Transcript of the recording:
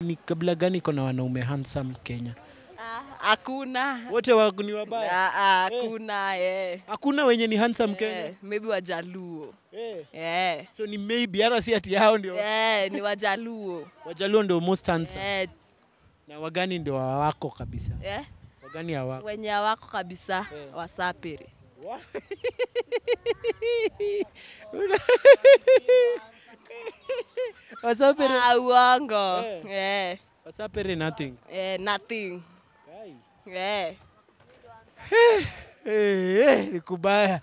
Ni kabila gani kuna wanaume handsome Kenya? Hakuna. Wote wako ni wabaya? Hakuna Hakuna wenye ni handsome Kenya? Maybe Wajaluo. So ni maybe hata si ati hao ndio. Ni Wajaluo. Wajaluo ndio most handsome. Na wagani ndio wako kabisa? Wagani hawako? Wenye hawako kabisa Wasapere. Wasapere? Uongo. Wasapere nothing. Nothing. Ni kubaya.